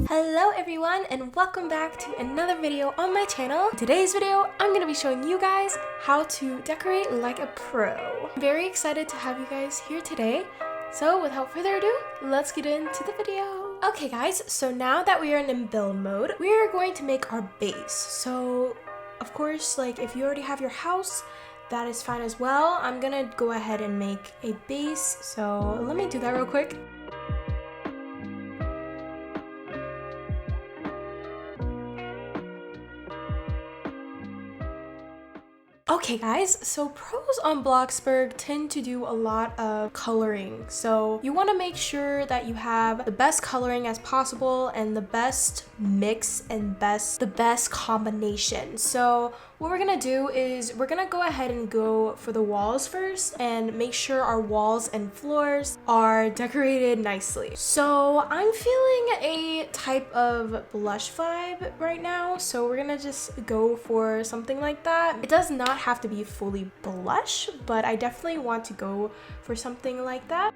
Hello everyone and welcome back to another video on my channel. In today's video, I'm going to be showing you guys how to decorate like a pro. I'm very excited to have you guys here today. So without further ado, let's get into the video. Okay guys, so now that we are in build mode, we are going to make our base. So of course, like if you already have your house, that is fine as well. I'm gonna go ahead and make a base. So let me do that real quick. Okay guys, so pros on Bloxburg tend to do a lot of coloring. So you want to make sure that you have the best coloring as possible and the best mix and the best combination. So what we're gonna do is we're gonna go ahead and go for the walls first and make sure our walls and floors are decorated nicely. So I'm feeling a type of blush vibe right now, so we're gonna just go for something like that. It does not have to be fully blush, but I definitely want to go for something like that.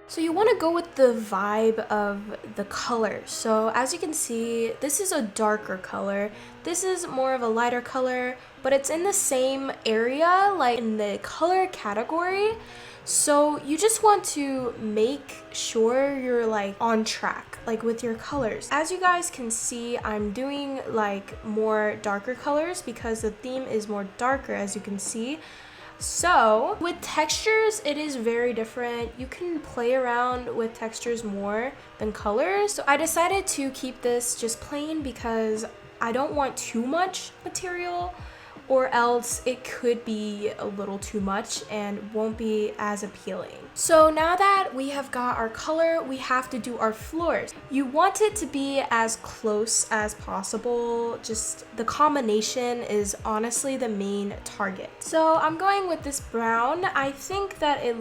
So you want to go with the vibe of the color. So as you can see, this is a darker color. This is more of a lighter color, but it's in the same area, like in the color category. So you just want to make sure you're like on track, like with your colors. As you guys can see, I'm doing like more darker colors because the theme is more darker, as you can see. So with textures, it is very different. You can play around with textures more than colors. So I decided to keep this just plain because I don't want too much material, or else it could be a little too much and won't be as appealing. So now that we have got our color, we have to do our floors. You want it to be as close as possible. Just the combination is honestly the main target. So I'm going with this brown. I think that it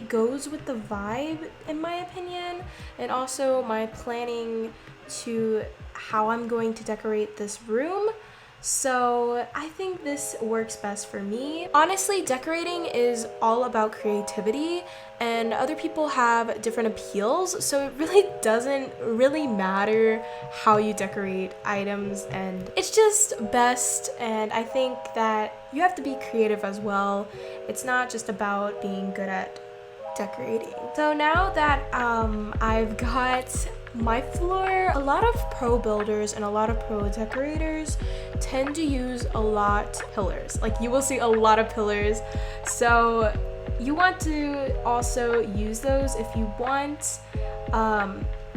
goes with the vibe in my opinion, and also my planning to how I'm going to decorate this room. So I think this works best for me. Honestly, decorating is all about creativity and other people have different appeals, so it really doesn't really matter how you decorate items, and it's just best. And I think that you have to be creative as well. It's not just about being good at decorating. So now that I've got my floor, a lot of pro builders and a lot of pro decorators tend to use a lot of pillars. Like you will see a lot of pillars. So you want to also use those if you want.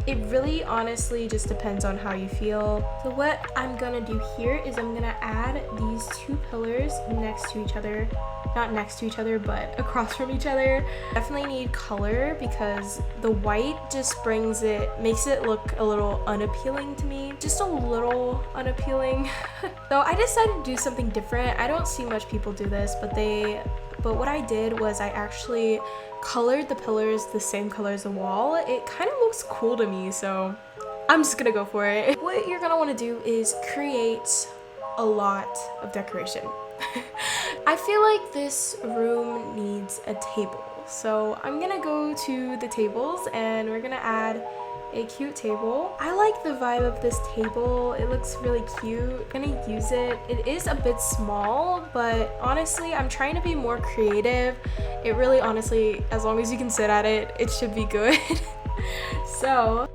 It really honestly just depends on how you feel. So what I'm gonna do here is I'm gonna add these two pillars next to each other. Not next to each other, but across from each other. Definitely need color because the white just makes it look a little unappealing to me. Just a little unappealing. So I decided to do something different. I don't see much people do this, but what I did was I actually colored the pillars the same color as the wall. It kind of looks cool to me, so I'm just gonna go for it. What you're gonna want to do is create a lot of decoration. I feel like this room needs a table, so I'm gonna go to the tables and we're gonna add a cute table. I like the vibe of this table. It looks really cute. I'm gonna use it. It is a bit small, but honestly, I'm trying to be more creative. It really honestly, as long as you can sit at it, it should be good. So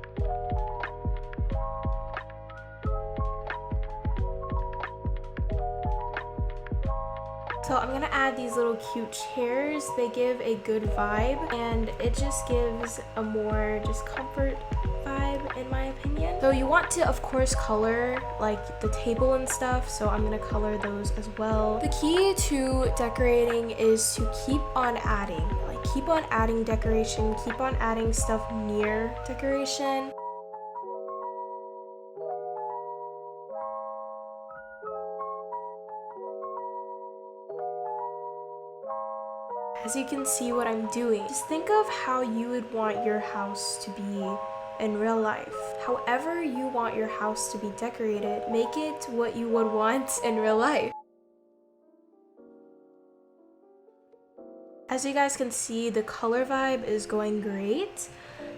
I'm gonna add these little cute chairs. They give a good vibe and it just gives a more just comfort vibe in my opinion. So you want to of course color like the table and stuff, so I'm gonna color those as well. The key to decorating is to keep on adding, keep on adding decoration, keep on adding stuff near decoration. As you can see what I'm doing, just think of how you would want your house to be in real life. However you want your house to be decorated, make it what you would want in real life. As you guys can see, the color vibe is going great.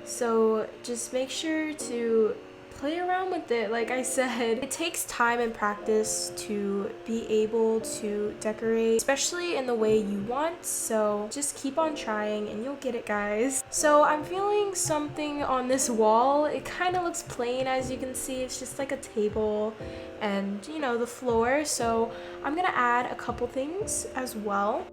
So just make sure to play around with it. Like I said, it takes time and practice to be able to decorate, especially in the way you want. So just keep on trying and you'll get it, guys. So I'm feeling something on this wall. It kind of looks plain, as you can see. It's just like a table and, you know, the floor. So I'm gonna add a couple things as well.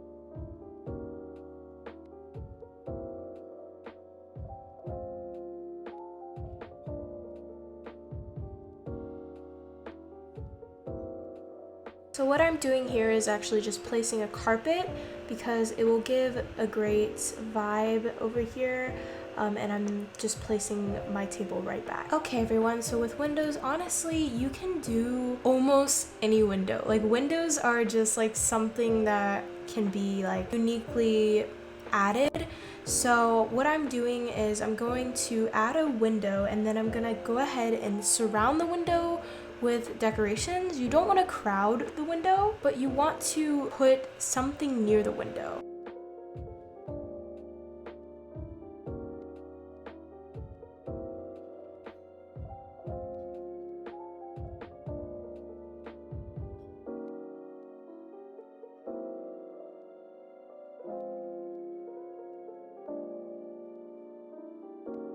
So what I'm doing here is actually just placing a carpet because it will give a great vibe over here. And I'm just placing my table right back. Okay, everyone, so with windows, honestly, you can do almost any window. Like, windows are just like something that can be like uniquely added. So what I'm doing is I'm going to add a window and then I'm gonna go ahead and surround the window with decorations. You don't want to crowd the window, but you want to put something near the window.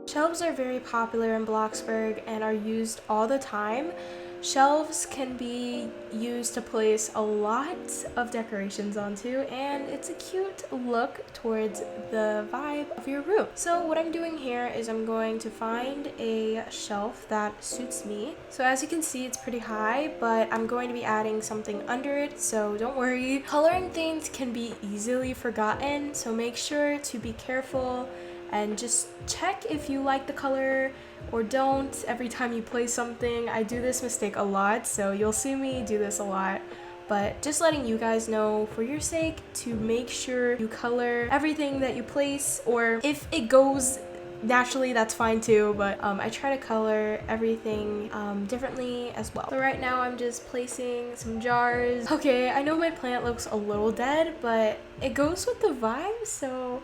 Shelves are very popular in Bloxburg and are used all the time. Shelves can be used to place a lot of decorations onto, and it's a cute look towards the vibe of your room. So what I'm doing here is I'm going to find a shelf that suits me. So as you can see, it's pretty high, but I'm going to be adding something under it, so don't worry. Coloring things can be easily forgotten, so make sure to be careful and just check if you like the color or don't every time you place something. I do this mistake a lot, so you'll see me do this a lot. But just letting you guys know for your sake to make sure you color everything that you place, or if it goes naturally, that's fine too, but I try to color everything differently as well. So right now I'm just placing some jars. Okay, I know my plant looks a little dead, but it goes with the vibe, so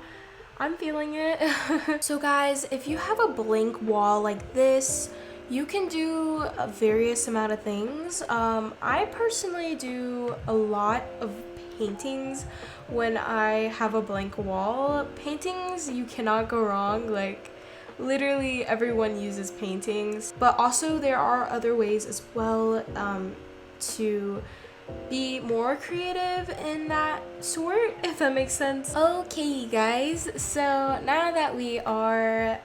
I'm feeling it. So guys, if you have a blank wall like this, you can do a various amount of things. I personally do a lot of paintings when I have a blank wall. Paintings, you cannot go wrong. Like, literally everyone uses paintings, but also there are other ways as well to be more creative in that sort, if that makes sense. Okay guys, so now that we are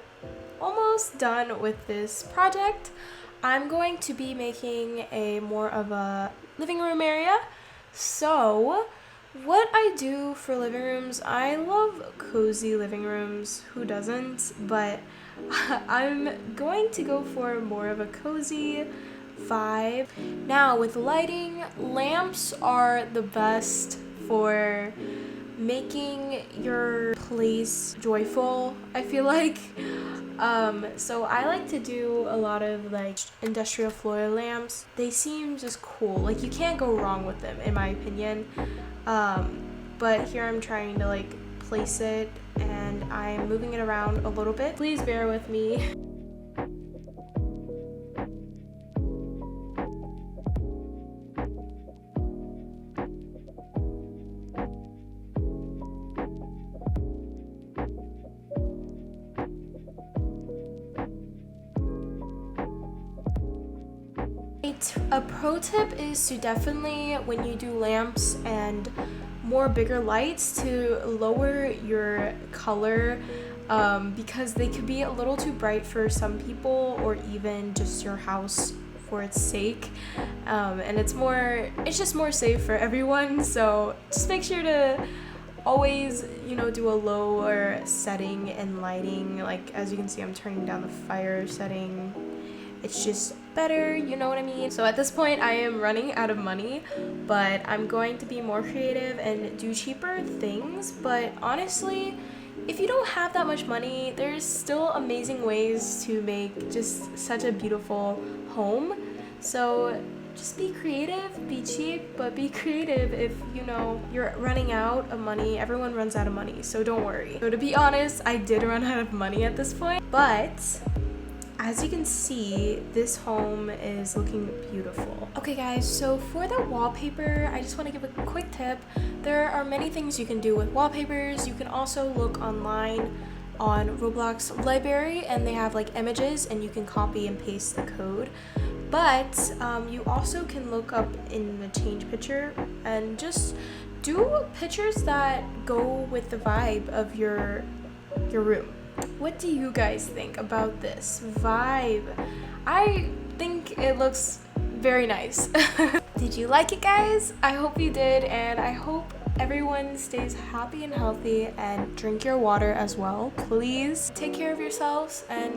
almost done with this project, I'm going to be making a more of a living room area. So what I do for living rooms, I love cozy living rooms, who doesn't? But I'm going to go for more of a cozy vibe. Now with lighting, lamps are the best for making your place joyful, I feel like. So I like to do a lot of like industrial floor lamps. They seem just cool. Like, you can't go wrong with them in my opinion. But here I'm trying to like place it and I'm moving it around a little bit. Please bear with me. A pro tip is to definitely, when you do lamps and more bigger lights, to lower your color because they could be a little too bright for some people, or even just your house for its sake. And it's just more safe for everyone. So just make sure to always, you know, do a lower setting in lighting. Like, as you can see, I'm turning down the fire setting. It's just better, you know what I mean? So at this point, I am running out of money, but I'm going to be more creative and do cheaper things. But honestly, if you don't have that much money, there's still amazing ways to make just such a beautiful home. So just be creative, be cheap, but be creative if, you know, you're running out of money. Everyone runs out of money, so don't worry. So to be honest, I did run out of money at this point, but as you can see, this home is looking beautiful. Okay guys, so for the wallpaper, I just want to give a quick tip. There are many things you can do with wallpapers. You can also look online on Roblox library, and they have like images and you can copy and paste the code. But you also can look up in the change picture and just do pictures that go with the vibe of your room. What do you guys think about this vibe? I think it looks very nice. Did you like it, guys? I hope you did, and I hope everyone stays happy and healthy, and drink your water as well. Please take care of yourselves, and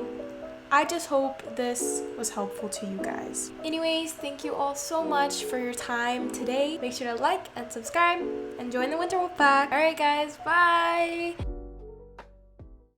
I just hope this was helpful to you guys. Anyways, thank you all so much for your time today. Make sure to like and subscribe and join the Winter Wolf Pack. Alright guys, bye!